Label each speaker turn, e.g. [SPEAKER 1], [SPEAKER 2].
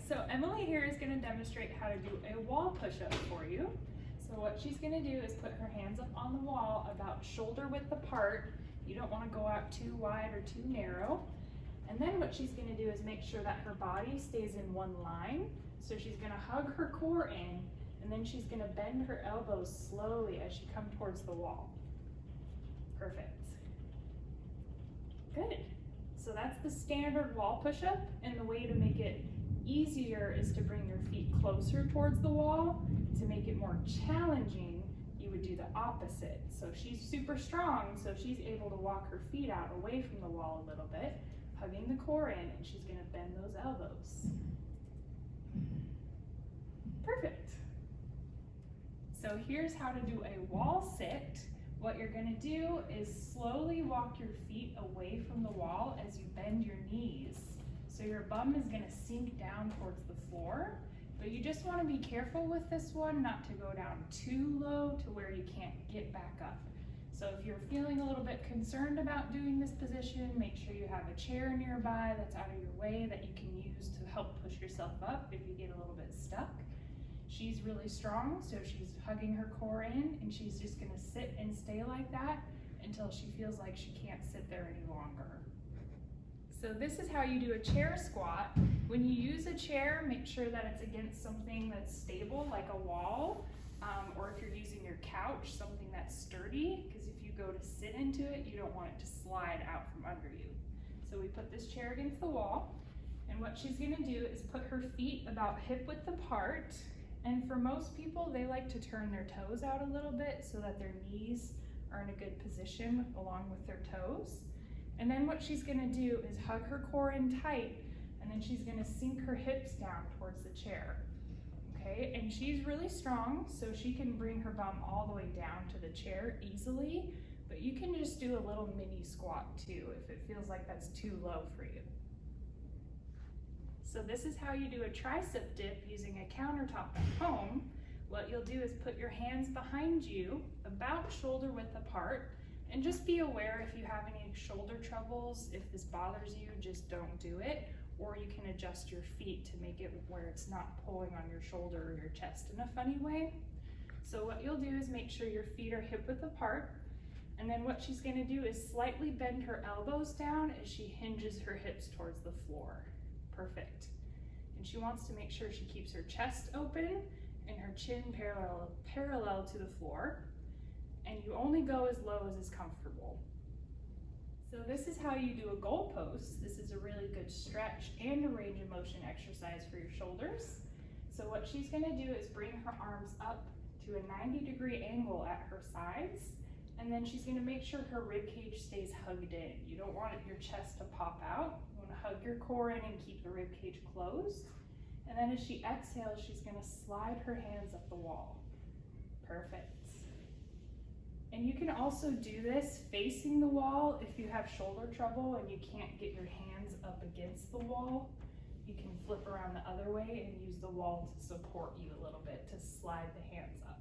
[SPEAKER 1] So Emily here is going to demonstrate how to do a wall push-up for you. So what she's going to do is put her hands up on the wall about shoulder width apart. You don't want to go out too wide or too narrow. And then what she's going to do is make sure that her body stays in one line. So she's going to hug her core in, and then she's going to bend her elbows slowly as she comes towards the wall. Perfect. Good. So that's the standard wall push-up, and the way to make it easier is to bring your feet closer towards the wall. To make it more challenging, you would do the opposite. So she's super strong, so she's able to walk her feet out away from the wall a little bit, hugging the core in, and she's going to bend those elbows. Perfect. So here's how to do a wall sit. What you're going to do is slowly walk your feet away from the wall as you bend your knees. So your bum is going to sink down towards the floor, but you just want to be careful with this one not to go down too low to where you can't get back up. So if you're feeling a little bit concerned about doing this position, make sure you have a chair nearby that's out of your way that you can use to help push yourself up if you get a little bit stuck. She's really strong, so she's hugging her core in, and she's just going to sit and stay like that until she feels like she can't sit there any longer. So this is how you do a chair squat. When you use a chair, make sure that it's against something that's stable, like a wall, or if you're using your couch, something that's sturdy, because if you go to sit into it, you don't want it to slide out from under you. So we put this chair against the wall, and what she's going to do is put her feet about hip width apart. And for most people, they like to turn their toes out a little bit so that their knees are in a good position along with their toes. And then what she's going to do is hug her core in tight, and then she's going to sink her hips down towards the chair. Okay, and she's really strong, so she can bring her bum all the way down to the chair easily, but you can just do a little mini squat too if it feels like that's too low for you. So this is how you do a tricep dip using a countertop at home. What you'll do is put your hands behind you, about shoulder width apart, and just be aware if you have any shoulder troubles. If this bothers you, just don't do it, or you can adjust your feet to make it where it's not pulling on your shoulder or your chest in a funny way. So what you'll do is make sure your feet are hip width apart, and then what she's going to do is slightly bend her elbows down as she hinges her hips towards the floor. Perfect. And she wants to make sure she keeps her chest open and her chin parallel to the floor. And you only go as low as is comfortable. So this is how you do a goal post. This is a really good stretch and a range of motion exercise for your shoulders. So what she's going to do is bring her arms up to a 90-degree angle at her sides. And then she's going to make sure her rib cage stays hugged in. You don't want your chest to pop out. You want to hug your core in and keep the rib cage closed. And then as she exhales, she's going to slide her hands up the wall. Perfect. And you can also do this facing the wall if you have shoulder trouble and you can't get your hands up against the wall. You can flip around the other way and use the wall to support you a little bit to slide the hands up.